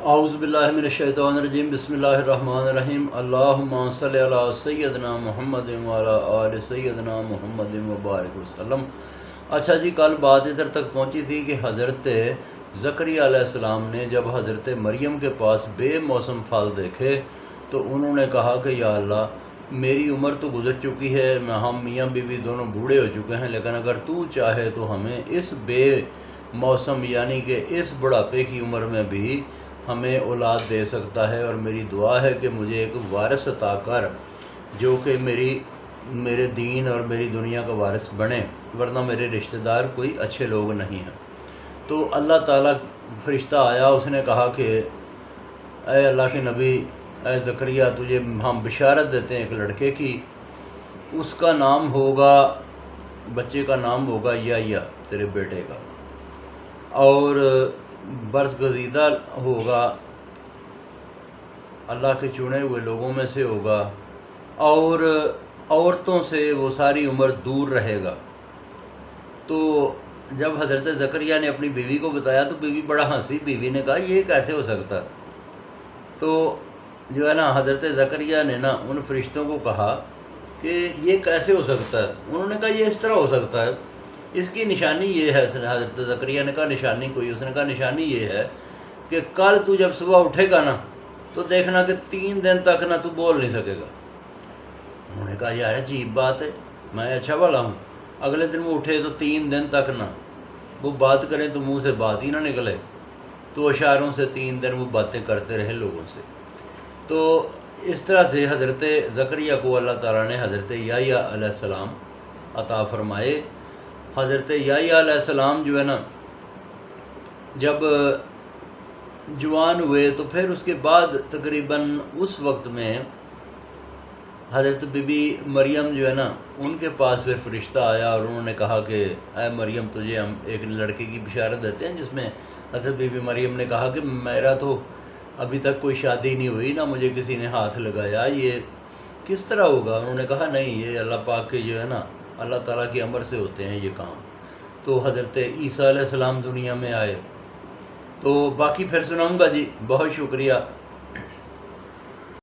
اعوذ باللہ من الشیطان الرجیم بسم اللہ الرحمن الرحیم اللہم صلی علی سیدنا محمد وعلی آل سیدنا محمد وبارک وسلم۔ اچھا جی، کل بات ادھر تک پہنچی تھی کہ حضرت زکریا علیہ السلام نے جب حضرت مریم کے پاس بے موسم پھل دیکھے تو انہوں نے کہا کہ یا اللہ، میری عمر تو گزر چکی ہے، ہم میاں بیوی دونوں بوڑھے ہو چکے ہیں، لیکن اگر تو چاہے تو ہمیں اس بے موسم یعنی کہ اس بڑھاپے کی عمر میں بھی ہمیں اولاد دے سکتا ہے، اور میری دعا ہے کہ مجھے ایک وارث عطا کر جو کہ میرے دین اور میری دنیا کا وارث بنے، ورنہ میرے رشتہ دار کوئی اچھے لوگ نہیں ہیں۔ تو اللہ تعالیٰ فرشتہ آیا، اس نے کہا کہ اے اللہ کے نبی، اے زکریا، تجھے ہم بشارت دیتے ہیں ایک لڑکے کی، اس کا نام ہوگا، بچے کا نام ہوگا یا تیرے بیٹے کا، اور برگزیدہ ہوگا، اللہ کے چنے ہوئے لوگوں میں سے ہوگا، اور عورتوں سے وہ ساری عمر دور رہے گا۔ تو جب حضرت زکریا نے اپنی بیوی کو بتایا تو بیوی بڑا ہنسی، بیوی نے کہا یہ کیسے ہو سکتا؟ تو جو ہے نا، حضرت زکریا نے نا ان فرشتوں کو کہا کہ یہ کیسے ہو سکتا ہے؟ انہوں نے کہا یہ اس طرح ہو سکتا ہے، اس کی نشانی یہ ہے۔ حضرت زکریا نے کہا نشانی کوئی؟ اس نے کہا نشانی یہ ہے کہ کل تو جب صبح اٹھے گا نا تو دیکھنا کہ 3 دن تک نا تو بول نہیں سکے گا۔ انہوں نے کہا یار عجیب بات ہے، میں اچھا والا ہوں، اگلے دن وہ اٹھے تو 3 دن تک نا وہ بات کریں تو منہ سے بات ہی نہ نکلے، تو اشاروں سے 3 دن وہ باتیں کرتے رہے لوگوں سے۔ تو اس طرح سے حضرت زکریا کو اللہ تعالیٰ نے حضرت یحییٰ علیہ السلام عطا فرمائے۔ حضرت یحییٰ علیہ السلام جو ہے نا جب جوان ہوئے تو پھر اس کے بعد تقریباً اس وقت میں حضرت بی بی مریم جو ہے نا ان کے پاس پھر فرشتہ آیا، اور انہوں نے کہا کہ اے مریم، تجھے ہم ایک لڑکے کی بشارت دیتے ہیں، جس میں حضرت بی بی مریم نے کہا کہ میرا تو ابھی تک کوئی شادی نہیں ہوئی، نہ مجھے کسی نے ہاتھ لگایا، یہ کس طرح ہوگا؟ انہوں نے کہا نہیں، یہ اللہ پاک کے جو ہے نا اللہ تعالیٰ کی امر سے ہوتے ہیں یہ کام۔ تو حضرت عیسیٰ علیہ السلام دنیا میں آئے۔ تو باقی پھر سناؤں گا جی، بہت شکریہ۔